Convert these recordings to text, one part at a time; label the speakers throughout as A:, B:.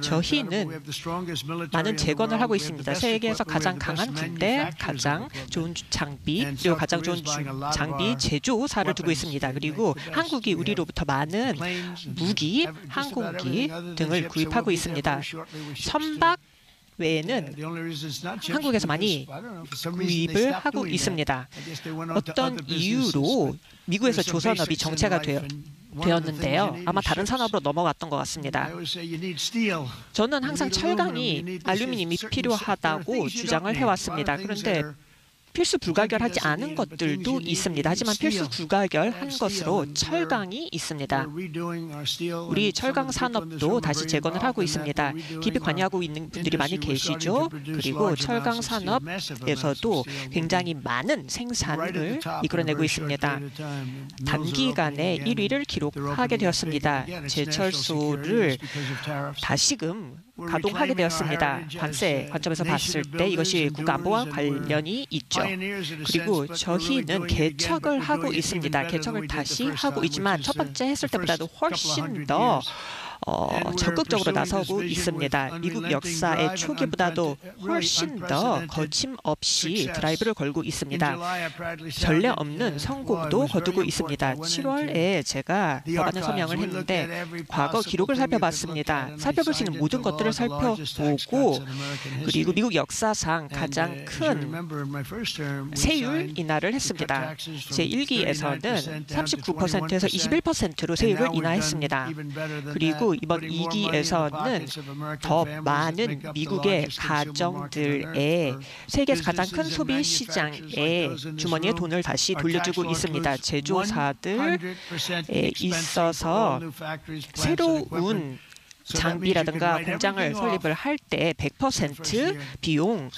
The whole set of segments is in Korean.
A: 저희는 많은 재건을 하고 있습니다. 세계에서 가장 강한 군대, 가장 좋은 장비, 그리고 가장 좋은 장비 제조사를 두고 있습니다. 그리고 한국이 우리로부터 많은 무기, 항공기 등을 구입하고 있습니다. 선박 외에는 한국에서 많이 구입을 하고 있습니다. 어떤 이유로 미국에서 조선업이 정체가 되었는데요. 아마 다른 산업으로 넘어갔던 것 같습니다. 저는 항상 철강이 알루미늄이 필요하다고 주장을 해왔습니다. 그런데 필수 불가결하지 않은 것들도 있습니다. 하지만 필수 불가결한 것으로 철강이 있습니다. 우리 철강 산업도 다시 재건을 하고 있습니다. 깊이 관여하고 있는 분들이 많이 계시죠. 그리고 철강 산업에서도 굉장히 많은 생산을 이끌어내고 있습니다. 단기간에 1위를 기록하게 되었습니다. 제철소를 다시금 가동하게 되었습니다. 관세 관점에서 봤을 때 이것이 국가안보와 관련이 있죠. 그리고 저희는 개척을 하고 있습니다. 개척을 다시 하고 있지만 첫 번째 했을 때보다도 훨씬 더 적극적으로 나서고 있습니다. 미국 역사의 초기보다도 훨씬 더 거침없이 드라이브를 걸고 있습니다. 전례 없는 성공도 거두고 있습니다. 7월에 제가 법안에 서명을 했는데 과거 기록을 살펴봤습니다. 살펴볼 수 있는 모든 것들을 살펴보고 그리고 미국 역사상 가장 큰 세율 인하를 했습니다. 제 1기에서는 39%에서 21%로 세율을 인하했습니다. 그리고 이번 2기에서는 더 많은 미국의 가정들의 세계에서 가장 큰 소비 시장의 주머니에 돈을 다시 돌려주고 있습니다. 제조사들에 있어서 새로운 장비라든가 공장을 설립을 할 때 100% 비용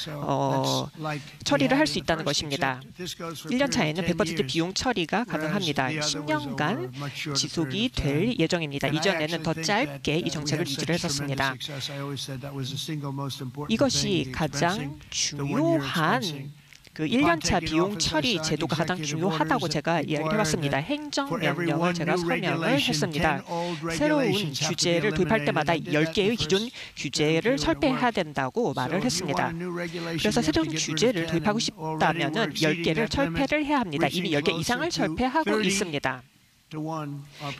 A: 처리를 할 수 있다는 것입니다. 1년 차에는 100% 비용 처리가 가능합니다. 10년간 지속이 될 예정입니다. 이전에는 더 짧게 이 정책을 유지를 했었습니다. 이것이 가장 중요한 그 1년차 비용 처리 제도가 가장 중요하다고 제가 이야기를 해봤습니다. 행정명령을 제가 서명을 했습니다. 새로운 규제를 도입할 때마다 10개의 기존 규제를 철폐해야 된다고 말을 했습니다. 그래서 새로운 규제를 도입하고 싶다면 10개를 철폐를 해야 합니다. 이미 10개 이상을 철폐하고 있습니다.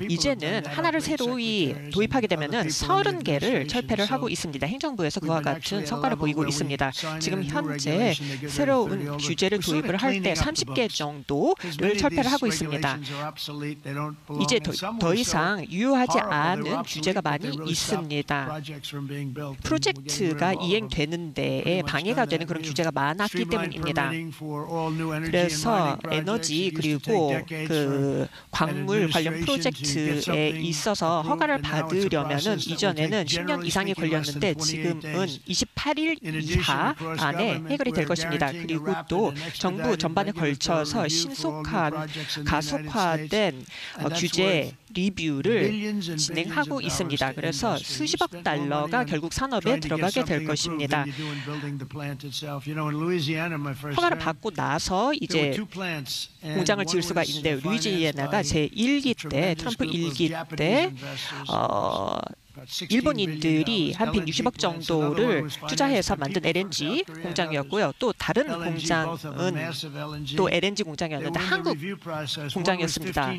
A: 이제는 하나를 새로이 도입하게 되면 30개를 철폐를 하고 있습니다. 행정부에서 그와 같은 성과를 보이고 있습니다. 지금 현재 새로운 규제를 도입을 할 때 30개 정도를 철폐를 하고 있습니다. 이제 더 이상 유효하지 않은 규제가 많이 있습니다. 프로젝트가 이행되는 데에 방해가 되는 그런 규제가 많았기 때문입니다. 그래서 에너지 그리고 그 광물 관련 프로젝트에 있어서 허가를 받으려면은 이전에는 10년 이상이 걸렸는데 지금은 28일 이하 안에 해결이 될 것입니다. 그리고 또 정부 전반에 걸쳐서 신속한 가속화된 규제 리뷰를 진행하고 있습니다. 그래서 수십억 달러가 결국 산업에 들어가게 될 것입니다. 허가를 받고 나서 이제 공장을 지을 수가 있는데 루이지애나가 제1기 때 트럼프 1기 때 일본인들이 한 160억 정도를 투자해서 만든 LNG 공장이었고요. 또 다른 공장은 또 LNG 공장이었는데 한국 공장이었습니다.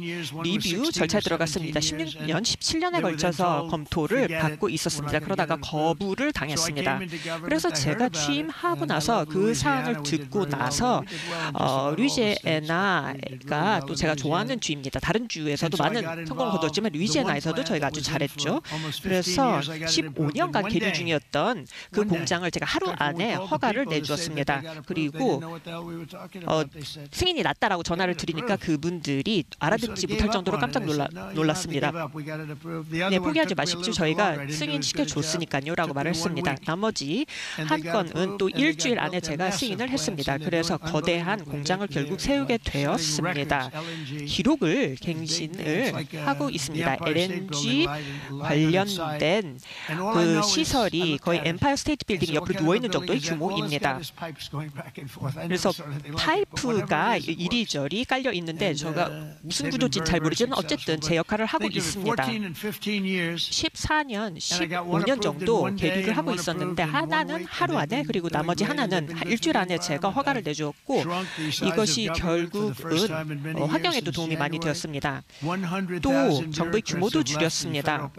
A: 리뷰 절차에 들어갔습니다. 16년, 17년에 걸쳐서 검토를 받고 있었습니다. 그러다가 거부를 당했습니다. 그래서 제가 취임하고 나서 그 사안을 듣고 나서 루이지애나가 또 제가 좋아하는 주입니다. 다른 주에서도 많은 성공을 거뒀지만 루이지애나에서도 저희가 아주 잘했죠. 그래서 15년간 계류 중이었던 그 공장을 제가 하루 안에 허가를 내주었습니다. 그리고 승인이 났다라고 전화를 드리니까 그분들이 알아듣지 못할 정도로 깜짝 놀랐습니다. 네, 포기하지 마십시오. 저희가 승인시켜줬으니까요 라고 말을 했습니다. 나머지 한 건은 또 일주일 안에 제가 승인을 했습니다. 그래서 거대한 공장을 결국 세우게 되었습니다. 기록을 갱신을 하고 있습니다. LNG 관련 오픈된 그 시설이 거의 엠파이어 스테이트 빌딩 옆으로 누워 있는 정도의 규모입니다. 그래서 파이프가 이리저리 깔려 있는데 제가 무슨 구조인지 잘 모르지만 어쨌든 제 역할을 하고 있습니다. 14년, 15년 정도 계류를 하고 있었는데 하나는 하루 안에 그리고 나머지 하나는 일주일 안에 제가 허가를 내주었고 이것이 결국은 환경에도 도움이 많이 되었습니다. 또 정부의 규모도 줄였습니다.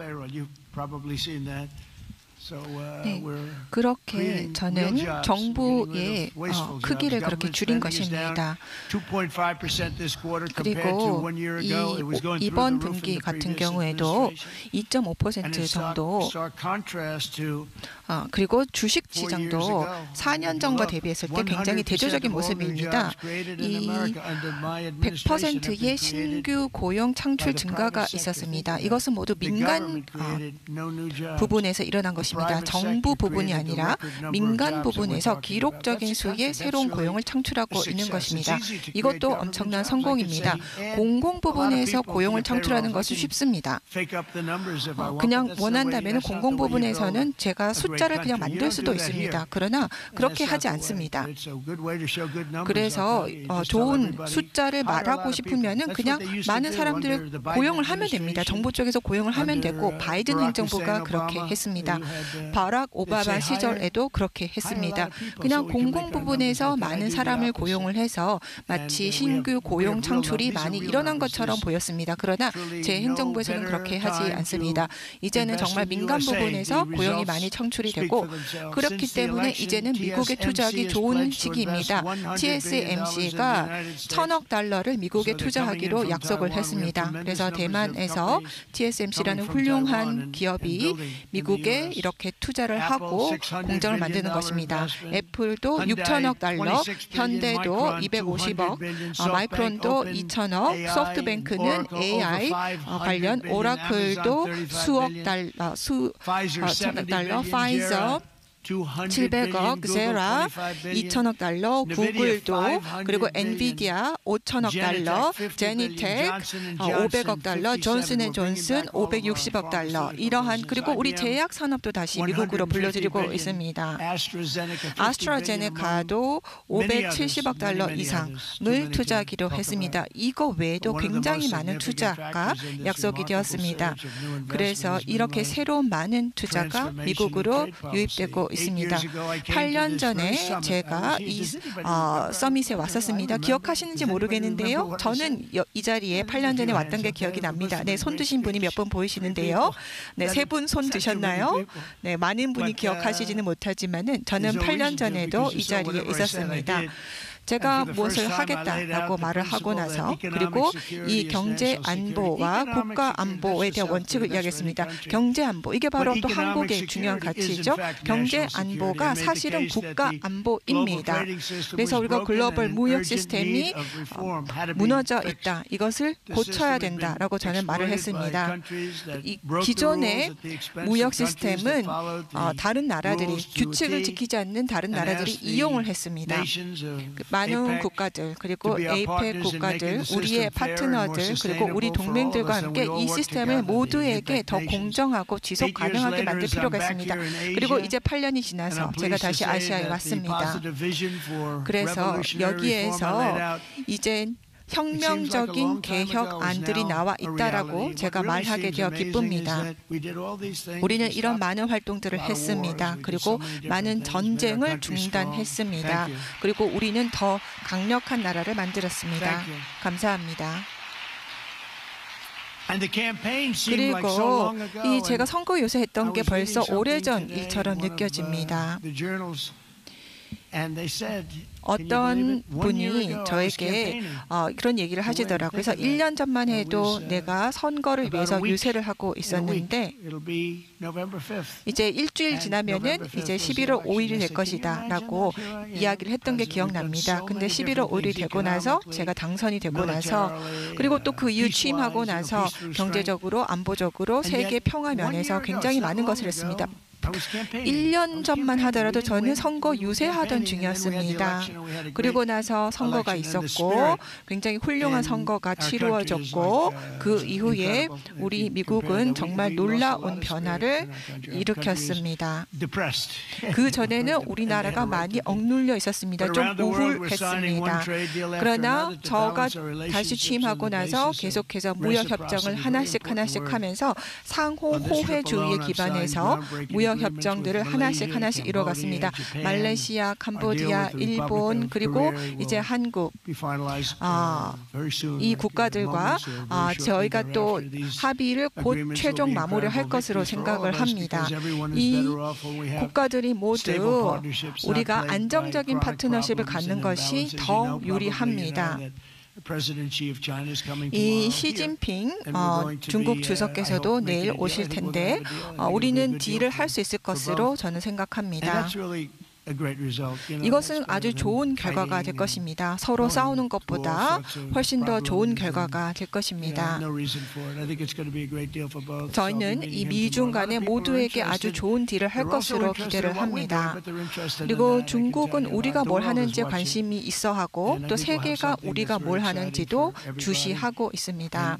B: 네, 그렇게 저는 정부의 크기를 그렇게 줄인 것입니다. 그리고 이번 분기 같은 경우에도 2.5% 정도 그리고 주식 시장도 4년 전과 대비했을 때 굉장히 대조적인 모습입니다. 이 100%의 신규 고용 창출 증가가 있었습니다. 이것은 모두 민간 부분에서 일어난 것입니다. 정부 부분이 아니라 민간 부분에서 기록적인 수의 새로운 고용을 창출하고 있는 것입니다. 이것도 엄청난 성공입니다. 공공 부분에서 고용을 창출하는 것은 쉽습니다. 그냥 원한다면 공공 부분에서는 제가 숫자를 그냥 만들 수도 있습니다. 그러나 그렇게 하지 않습니다. 그래서 좋은 숫자를 말하고 싶으면 그냥 많은 사람들을 고용을 하면 됩니다. 정부 쪽에서 고용을 하면 되고 바이든 행정부가 그렇게 했습니다. 바락 오바마 시절에도 그렇게 했습니다. 그냥 공공 부분에서 많은 사람을 고용을 해서 마치 신규 고용 창출이 많이 일어난 것처럼 보였습니다. 그러나 제 행정부에서는 그렇게 하지 않습니다. 이제는 정말 민간 부분에서 고용이 많이 창출이 되고 그렇기 때문에 이제는 미국에 투자하기 좋은 시기입니다. TSMC가 1,000억 달러를 미국에 투자하기로 약속을 했습니다. 그래서 대만에서 TSMC라는 훌륭한 기업이 미국에 이렇게 투자를 하고 공장을 만드는 것입니다. 애플도 6천억 달러, 현대도 250억, 마이크론도 2천억, 소프트뱅크는 AI 관련, 오라클도 수억 달러, 파이저 700억, 제라 2천억 달러, 구글도 그리고 엔비디아 5천억 달러, 제니텍 500억 달러, 존슨앤존슨 560억 달러 이러한 그리고 우리 제약 산업도 다시 미국으로 불러들이고 있습니다. 아스트라제네카도 570억 달러 이상을 투자하기로 했습니다. 이거 외에도 굉장히 많은 투자가 약속이 되었습니다. 그래서 이렇게 새로운 많은 투자가 미국으로 유입되고 있습니다. 8년 전에 제가 이 서밋에 왔었습니다. 기억하시는지 모르겠는데요. 저는 이 자리에 8년 전에 왔던 게 기억이 납니다. 네, 손 드신 분이 몇 분 보이시는데요. 네, 3분 손 드셨나요? 네, 많은 분이 기억하시지는 못하지만은 저는 8년 전에도 이 자리에 있었습니다. 제가 무엇을 하겠다라고 말을 하고 나서 그리고 이 경제 안보와 국가 안보에 대한 원칙을 이야기했습니다. 경제 안보 이게 바로 또 한국의 중요한 가치죠. 경제 안보가 사실은 국가 안보입니다. 그래서 우리가 글로벌 무역 시스템이 무너져 있다. 이것을 고쳐야 된다라고 저는 말을 했습니다. 이 기존의 무역 시스템은 다른 나라들이 규칙을 지키지 않는 다른 나라들이 이용을 했습니다. 많은 국가들 그리고 에이펙 국가들, 우리의 파트너들 그리고 우리 동맹들과 함께 이 시스템을 모두에게 더 공정하고 지속 가능하게 만들 필요가 있습니다. 그리고 이제 8년이 지나서 제가 다시 아시아에 왔습니다. 그래서 여기에서 이제 혁명적인 개혁안들이 나와 있다라고 제가 말하게 되어 기쁩니다. 우리는 이런 많은 활동들을 했습니다. 그리고 많은 전쟁을 중단했습니다. 그리고 우리는 더 강력한 나라를 만들었습니다. 감사합니다. 그리고 이 제가 선거 요새했던 게 벌써 오래전 일처럼 느껴집니다. 어떤 분이 저에게 그런 얘기를 하시더라고요. 그래서 1년 전만 해도 내가 선거를 위해서 유세를 하고 있었는데 이제 일주일 지나면은 이제 11월 5일이 될 것이다 라고 이야기를 했던 게 기억납니다. 근데 11월 5일이 되고 나서 제가 당선이 되고 나서 그리고 또 그 이후 취임하고 나서 경제적으로 안보적으로 세계 평화 면에서 굉장히 많은 것을 했습니다. 1년 전만 하더라도 저는 선거 유세하던 중이었습니다. 그리고 나서 선거가 있었고 굉장히 훌륭한 선거가 치루어졌고 그 이후에 우리 미국은 정말 놀라운 변화를 일으켰습니다. 그 전에는 우리나라가 많이 억눌려 있었습니다. 좀 우울했습니다. 그러나 저가 다시 취임하고 나서 계속해서 무역협정을 하나씩 하면서 상호 호혜주의에 기반해서 무역협정들을 하나씩 이뤄갔습니다. 말레이시아, 캄보디아, 일본 그리고 이제 한국 이 국가들과 저희가 또 합의를 곧 최종 마무리할 것으로 생각을 합니다. 이 국가들이 모두 우리가 안정적인 파트너십을 갖는 것이 더 유리합니다. 이 시진핑 중국 주석께서도 내일 오실 텐데 우리는 딜을 할 수 있을 것으로 저는 생각합니다. 이것은 아주 좋은 결과가 될 것입니다. 서로 싸우는 것보다 훨씬 더 좋은 결과가 될 것입니다. 저희는 이 미중 간에 모두에게 아주 좋은 딜을 할 것으로 기대를 합니다. 그리고 중국은 우리가 뭘 하는지에 관심이 있어 하고 또 세계가 우리가 뭘 하는지도 주시하고 있습니다.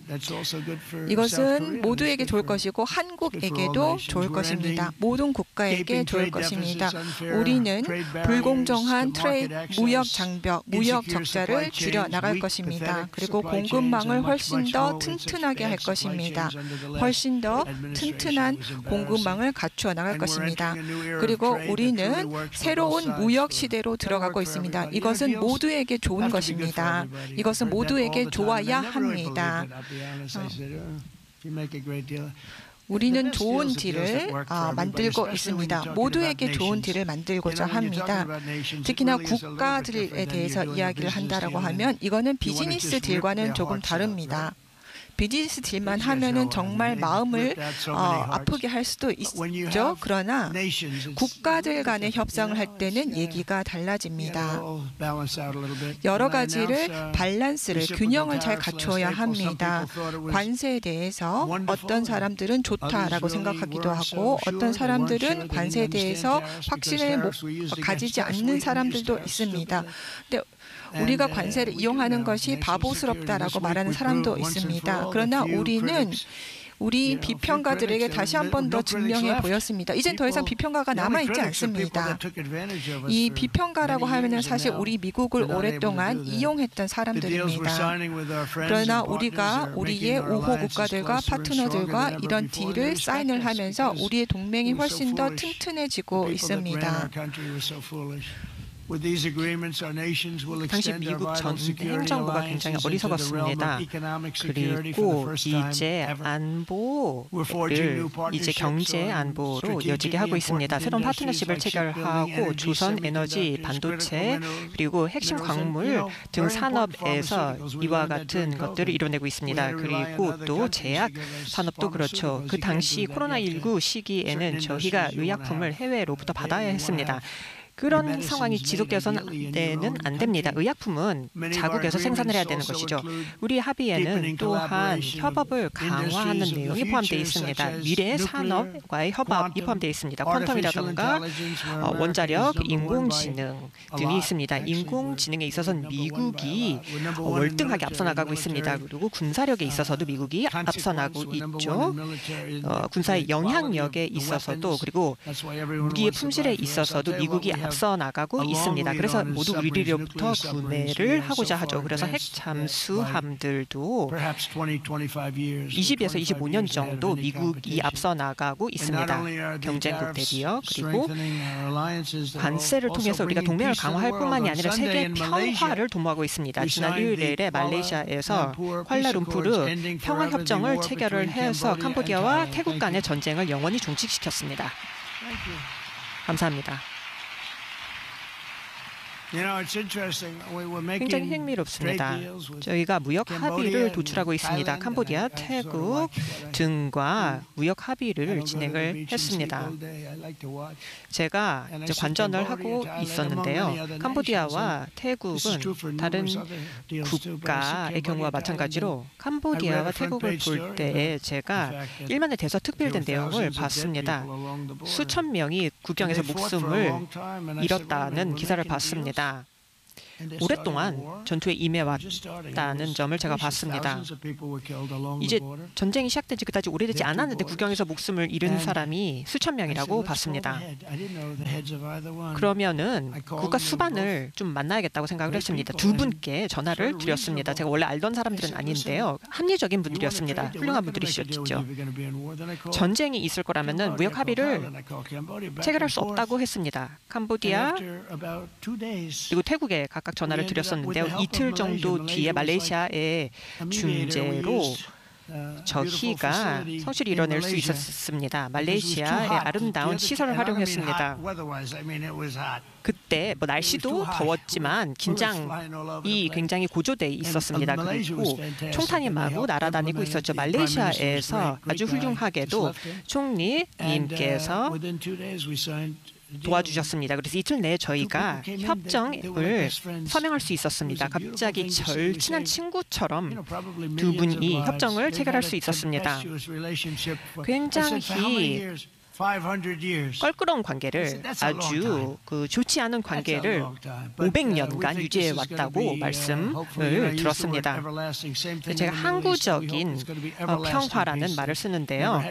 B: 이것은 모두에게 좋을 것이고 한국에게도 좋을 것입니다. 모든 국가에게 좋을 것입니다. 우리는 불공정한 무역 장벽, 무역 적자를 줄여 나갈 것입니다. 그리고 공급망을 훨씬 더 튼튼하게 할 것입니다. 훨씬 더 튼튼한 공급망을 갖추어 나갈 것입니다. 그리고 우리는 새로운 무역 시대로 들어가고 있습니다. 이것은 모두에게 좋은 것입니다. 이것은 모두에게 좋아야 합니다. 우리는 좋은 딜을 만들고 있습니다. 모두에게 좋은 딜을 만들고자 합니다. 특히나 국가들에 대해서 이야기를 한다라고 하면 이거는 비즈니스 딜과는 조금 다릅니다. 비즈니스 딜만 하면은 정말 마음을 아프게 할 수도 있죠. 그러나 국가들 간의 협상을 할 때는 얘기가 달라집니다. 여러 가지를 밸런스를 균형을 잘 갖춰야 합니다. 관세에 대해서 어떤 사람들은 좋다라고 생각하기도 하고 어떤 사람들은 관세에 대해서 확신을 가지지 않는 사람들도 있습니다. 근데 우리가 관세를 이용하는 것이 바보스럽다라고 말하는 사람도 있습니다. 그러나 우리는 우리 비평가들에게 다시 한 번 더 증명해 보였습니다. 이젠 더 이상 비평가가 남아있지 않습니다. 이 비평가라고 하면 사실 우리 미국을 오랫동안 이용했던 사람들입니다. 그러나 우리가 우리의 우호 국가들과 파트너들과 이런 딜을 사인을 하면서 우리의 동맹이 훨씬 더 튼튼해지고 있습니다.
A: 당시 미국 전 행정부가 굉장히 어리석었습니다. 그리고 이제 안보를 이제 경제 안보로 이어지게 하고 있습니다. 새로운 파트너십을 체결하고 조선 에너지, 반도체 그리고 핵심 광물 등 산업에서 이와 같은 것들을 이뤄내고 있습니다. 그리고 또 제약 산업도 그렇죠. 그 당시 코로나19 시기에는 저희가 의약품을 해외로부터 받아야 했습니다. 그런 상황이 지속되어서는 안 됩니다. 의약품은 자국에서 생산을 해야 되는 것이죠. 우리 합의에는 또한 협업을 강화하는 내용이 포함되어 있습니다. 미래 산업과의 협업이 포함되어 있습니다. 퀀텀이라든가 원자력, 인공지능 등이 있습니다. 인공지능에 있어서는 미국이 월등하게 앞서 나가고 있습니다. 그리고 군사력에 있어서도 미국이 앞서 나가고 있죠. 군사의 영향력에 있어서도 그리고 무기의 품질에 있어서도 미국이 앞서 나가고 있습니다. 그래서 모두 우리로부터 구매를 하고자 하죠. 그래서 핵 잠수함들도 20에서 25년 정도 미국이 앞서 나가고 있습니다. 경쟁국 대비요. 그리고 관세를 통해서 우리가 동맹을 강화할 뿐만이 아니라 세계 평화를 도모하고 있습니다. 지난 1일에 말레이시아에서 쿠알라룸푸르 평화협정을 체결을 해서 캄보디아와 태국 간의 전쟁을 영원히 종식시켰습니다. 감사합니다. 굉장히 흥미롭습니다. 저희가 무역 합의를 도출하고 있습니다. 캄보디아, 태국 등과 무역 합의를 진행을 했습니다. 제가 이제 관전을 하고 있었는데요. 캄보디아와 태국은 다른 국가의 경우와 마찬가지로 캄보디아와 태국을 볼 때에 제가 일만에 대서 특별된 내용을 봤습니다. 수천 명이 국경에서 목숨을 잃었다는 기사를 봤습니다. 오랫동안 전투에 임해왔다는 점을 제가 봤습니다. 이제 전쟁이 시작된 지 그다지 오래되지 않았는데 국경에서 목숨을 잃은 사람이 수천 명이라고 봤습니다. 그러면은 국가 수반을 좀 만나야겠다고 생각을 했습니다. 두 분께 전화를 드렸습니다. 제가 원래 알던 사람들은 아닌데요. 합리적인 분들이었습니다. 훌륭한 분들이셨죠. 전쟁이 있을 거라면은 무역 합의를 체결할 수 없다고 했습니다. 캄보디아 그리고 태국에 각각 전화를 드렸었는데요. 이틀 정도 뒤에 말레이시아의 중재로 저희가 성실히 이뤄낼 수 있었습니다. 말레이시아의 아름다운 시설을 활용했습니다. 그때 뭐 날씨도 더웠지만 긴장이 굉장히 고조돼 있었습니다. 그리고 총탄이 마구 날아다니고 있었죠. 말레이시아에서 아주 훌륭하게도 총리님께서 도와주셨습니다. 그래서 이틀 내에 저희가 협정을 서명할 수 있었습니다. 갑자기 절친한 친구처럼 두 분이 협정을 체결할 수 있었습니다. 굉장히 껄끄러운 관계를 아주 좋지 않은 관계를 500년간 유지해 왔다고 말씀을 들었습니다. 제가 항구적인 평화라는 말을 쓰는데요.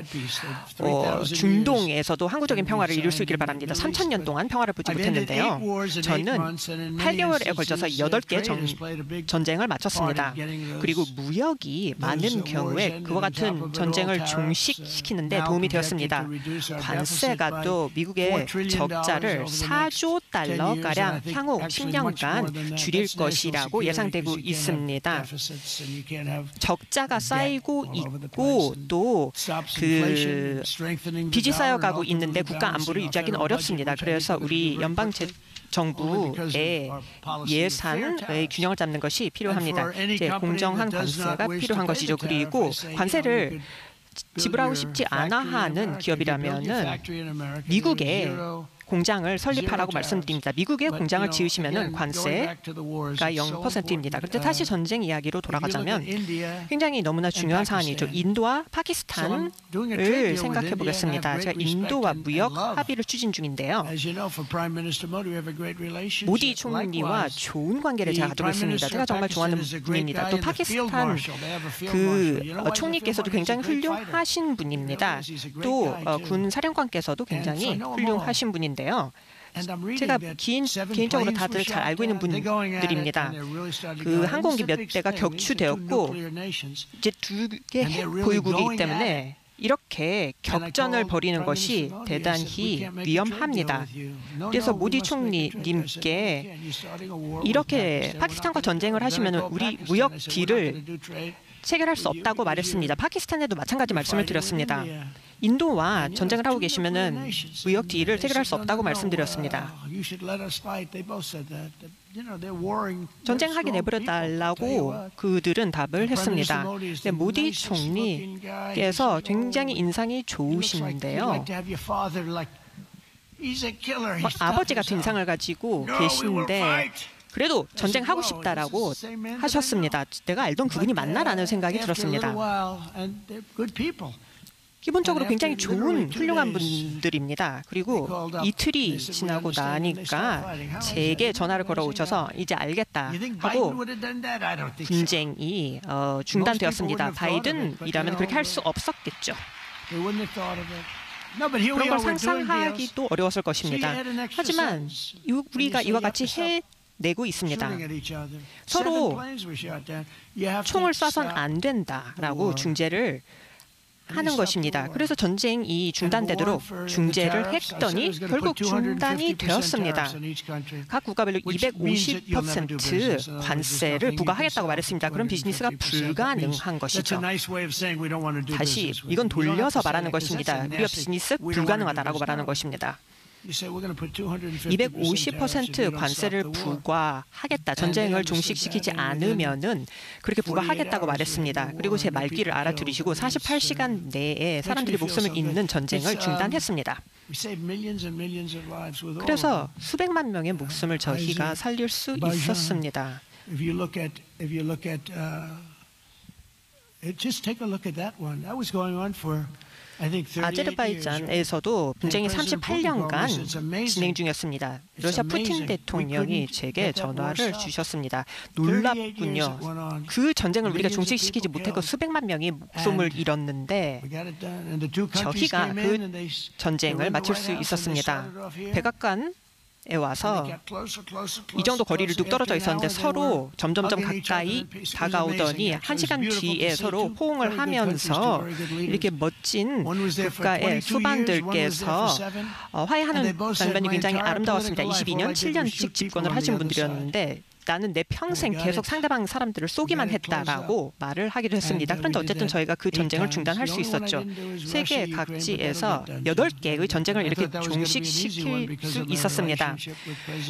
A: 중동에서도 항구적인 평화를 이룰 수 있기를 바랍니다. 3,000년 동안 평화를 보지 못했는데요. 저는 8개월에 걸쳐서 8개 전쟁을 마쳤습니다. 그리고 무역이 많은 경우에 그와 같은 전쟁을 종식시키는데 도움이 되었습니다. 관세가 또 미국의 적자를 4조 달러가량 향후 10년간 줄일 것이라고 예상되고 있습니다. 적자가 쌓이고 있고 또 빚이 쌓여가고 있는데 국가 안보를 유지하기는 어렵습니다. 그래서 우리 정부의 예산의 균형을 잡는 것이 필요합니다. 이제 공정한 관세가 필요한 것이죠. 그리고 관세를 지불하고 싶지 않아 하는 기업이라면은 미국에 공장을 설립하라고 말씀드립니다. 미국에 공장을 지으시면은 관세가 0%입니다. 그런데 다시 전쟁 이야기로 돌아가자면 굉장히 너무나 중요한 사안이죠. 인도와 파키스탄을 생각해 보겠습니다. 제가 인도와 무역 합의를 추진 중인데요. 모디 총리와 좋은 관계를 제가 가지고 있습니다. 제가 정말 좋아하는 분입니다. 또 파키스탄 총리께서도 굉장히 훌륭하신 분입니다. 또 군 사령관께서도 굉장히 훌륭하신 분인데 제가 개인적으로 다들 잘 알고 있는 분들입니다. 그 항공기 몇 대가 격추되었고 이제 2개 핵 보유국이기 때문에 이렇게 격전을 벌이는 것이 대단히 위험합니다. 그래서 모디 총리님께 이렇게 파키스탄과 전쟁을 하시면 우리 무역 딜을 체결할 수 없다고 말했습니다. 파키스탄에도 마찬가지 말씀을 드렸습니다. 인도와 전쟁을 하고 계시면은 무역 딜을 체결할 수 없다고 말씀드렸습니다. 전쟁하게 내버려 달라고 그들은 답을 했습니다. 네, 모디 총리께서 굉장히 인상이 좋으신데요. 아버지 같은 인상을 가지고 계신데 그래도 전쟁하고 싶다라고 하셨습니다. 내가 알던 그분이 맞나라는 생각이 들었습니다. 기본적으로 굉장히 좋은 훌륭한 분들입니다. 그리고 이틀이 지나고 나니까 제게 전화를 걸어오셔서 이제 알겠다 하고 분쟁이 중단되었습니다. 바이든이라면 그렇게 할 수 없었겠죠. 그런 걸 상상하기도 어려웠을 것입니다. 하지만 우리가 이와 같이 해내고 있습니다. 서로 총을 쏴선 안 된다라고 중재를 하는 것입니다. 그래서 전쟁이 중단되도록 중재를 했더니 결국 중단이 되었습니다. 각 국가별로 250% 관세를 부과하겠다고 말했습니다. 그런 비즈니스가 불가능한 것이죠. 다시 이건 돌려서 말하는 것입니다. 무역 비즈니스 불가능하다라고 말하는 것입니다. 250% 관세를 부과하겠다. 전쟁을 종식시키지 않으면은 그렇게 부과하겠다고 말했습니다. 그리고 제 말귀를 알아들으시고 48시간 내에 사람들이 목숨을 잃는 전쟁을 중단했습니다. 그래서 수백만 명의 목숨을 저희가 살릴 수 있었습니다. 아제르바이잔에서도 분쟁이 38년간 진행 중이었습니다. 러시아 푸틴 대통령이 제게 전화를 주셨습니다. 놀랍군요. 그 전쟁을 우리가 종식시키지 못했고 수백만 명이 목숨을 잃었는데 저희가 그 전쟁을 마칠 수 있었습니다. 백악관에 와서 이 정도 거리를 뚝 떨어져 있었는데 서로 점점점 가까이 다가오더니 1시간 뒤에 서로 호응을 하면서 이렇게 멋진 국가의 수반들께서 화해하는 장면이 굉장히 아름다웠습니다. 22년, 7년씩 집권을 하신 분들이었는데 나는 내 평생 계속 상대방 사람들을 쏘기만 했다라고 말을 하기로 했습니다. 그런데 어쨌든 저희가 그 전쟁을 중단할 수 있었죠. 세계 각지에서 8개의 전쟁을 이렇게 종식시킬 수 있었습니다.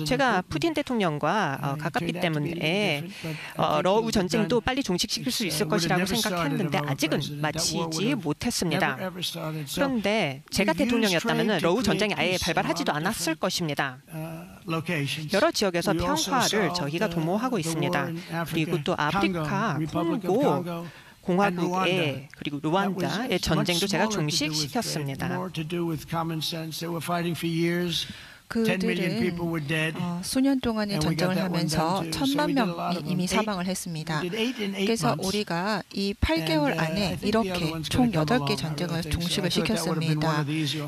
A: 제가 푸틴 대통령과 가깝기 때문에 러우 전쟁도 빨리 종식시킬 수 있을 것이라고 생각했는데 아직은 마치지 못했습니다. 그런데 제가 대통령이었다면 러우 전쟁이 아예 발발하지도 않았을 것입니다. 여러 지역에서 평화를 저희가 도모하고 있습니다. 그리고 또 아프리카 콩고 공화국의 그리고 루안다의 전쟁도 제가 종식시켰습니다.
B: 그들은 수년 동안의 전쟁을 하면서 1,000만 명이 이미 사망을 했습니다. 그래서 우리가 이 8개월 안에 이렇게 총 8개 전쟁을 종식을 시켰습니다.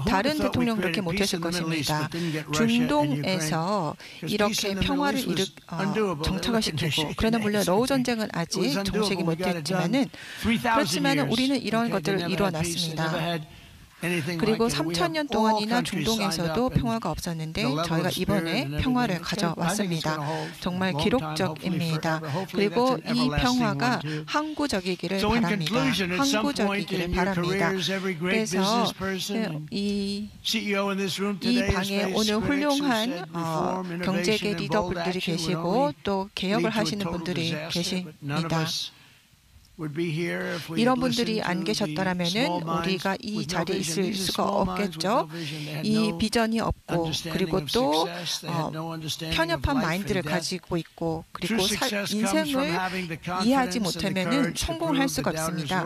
B: 다른 대통령 그렇게 못했을 것입니다. 중동에서 이렇게 평화를 정착을 시키고 그러나 물론 러우 전쟁은 아직 종식이 못했지만은 그렇지만은 우리는 이런 것들을 이뤄놨습니다. 그리고 3,000년 동안이나 중동에서도 평화가 없었는데 저희가 이번에 평화를 가져왔습니다. 정말 기록적입니다. 그리고 이 평화가 항구적이기를 바랍니다. 항구적이기를 바랍니다. 그래서 이 방에 오늘 훌륭한 경제계 리더분들이 계시고 또 개혁을 하시는 분들이 계십니다. 이런 분들이 안 계셨더라면은 우리가 이 자리에 있을 수가 없겠죠. 이 비전이 없고 그리고 또 편협한 마인드를 가지고 있고 그리고 인생을 이해하지 못하면은 성공을 할 수가 없습니다.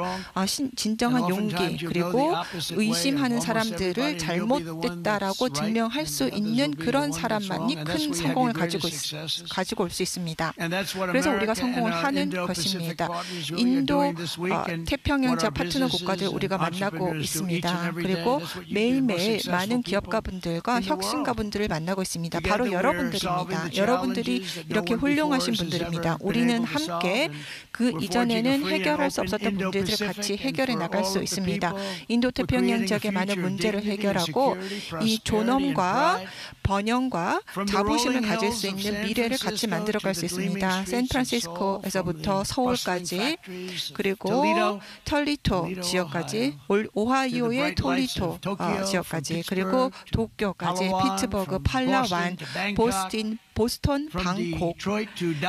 B: 진정한 용기 그리고 의심하는 사람들을 잘못됐다라고 증명할 수 있는 그런 사람만이 큰 성공을 가지고 올 수 있습니다. 그래서 우리가 성공을 하는 것입니다. 인도 태평양 지역 파트너 국가들 우리가 만나고 있습니다. 그리고 매일매일 많은 기업가분들과 혁신가분들을 만나고 있습니다. 바로 여러분들입니다. 여러분들이 이렇게 훌륭하신 분들입니다. 우리는 함께 그 이전에는 해결할 수 없었던 문제들을 같이 해결해 나갈 수 있습니다. 인도 태평양 지역의 많은 문제를 해결하고 이 존엄과 번영과 자부심을 가질 수 있는 미래를 같이 만들어갈 수 있습니다. 샌프란시스코에서부터 서울까지 그리고 톨리토 지역까지 오하이오의 톨리토 지역까지 그리고 도쿄까지 피츠버그, 팔라완, 보스턴, 방콕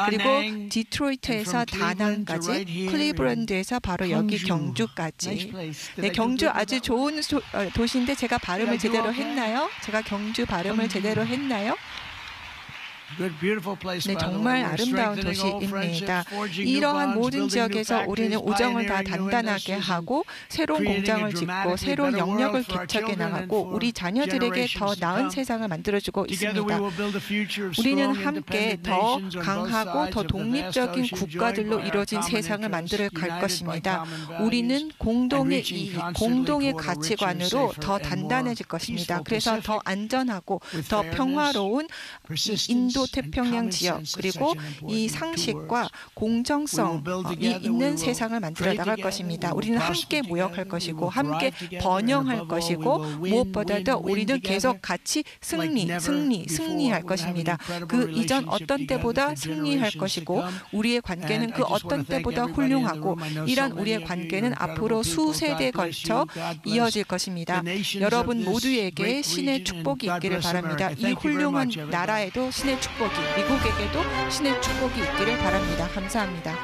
B: 그리고 디트로이트에서 다낭까지 클리브랜드에서 바로 여기 경주까지. 네, 경주 아주 좋은 도시인데 제가 발음을 제대로 했나요? 제가 경주 발음을 제대로 했나요? 네, 정말 아름다운 도시입니다. 이러한 모든 지역에서 우리는 우정을 다 단단하게 하고 새로운 공장을 짓고 새로운 영역을 개척해 나가고 우리 자녀들에게 더 나은 세상을 만들어주고 있습니다. 우리는 함께 더 강하고 더 독립적인 국가들로 이루어진 세상을 만들어 갈 것입니다. 우리는 공동의 이익, 공동의 가치관으로 더 단단해질 것입니다. 그래서 더 안전하고 더 평화로운 인도 인도태평양 지역 그리고 이 상식과 공정성이 있는 세상을 만들어 나갈 것입니다. 우리는 함께 모역할 것이고 함께 번영할 것이고 무엇보다도 우리는 계속 같이 승리할 것입니다. 그 이전 어떤 때보다 승리할 것이고 우리의 관계는 그 어떤 때보다 훌륭하고 이런 우리의 관계는 앞으로 수세대에 걸쳐 이어질 것입니다. 여러분 모두에게 신의 축복이 있기를 바랍니다. 이 훌륭한 나라에도 신의 축복이, 미국에게도 신의 축복이 있기를 바랍니다. 감사합니다.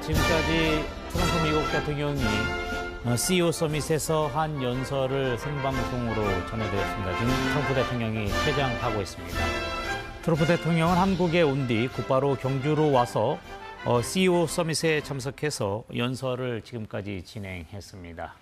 C: 지금까지 트럼프 미국 대통령이 CEO 서밋에서 한 연설을 생방송으로 전해드렸습니다. 지금 트럼프 대통령이 퇴장하고 있습니다. 트럼프 대통령은 한국에 온 뒤 곧바로 경주로 와서 CEO 서밋에 참석해서 연설을 지금까지 진행했습니다.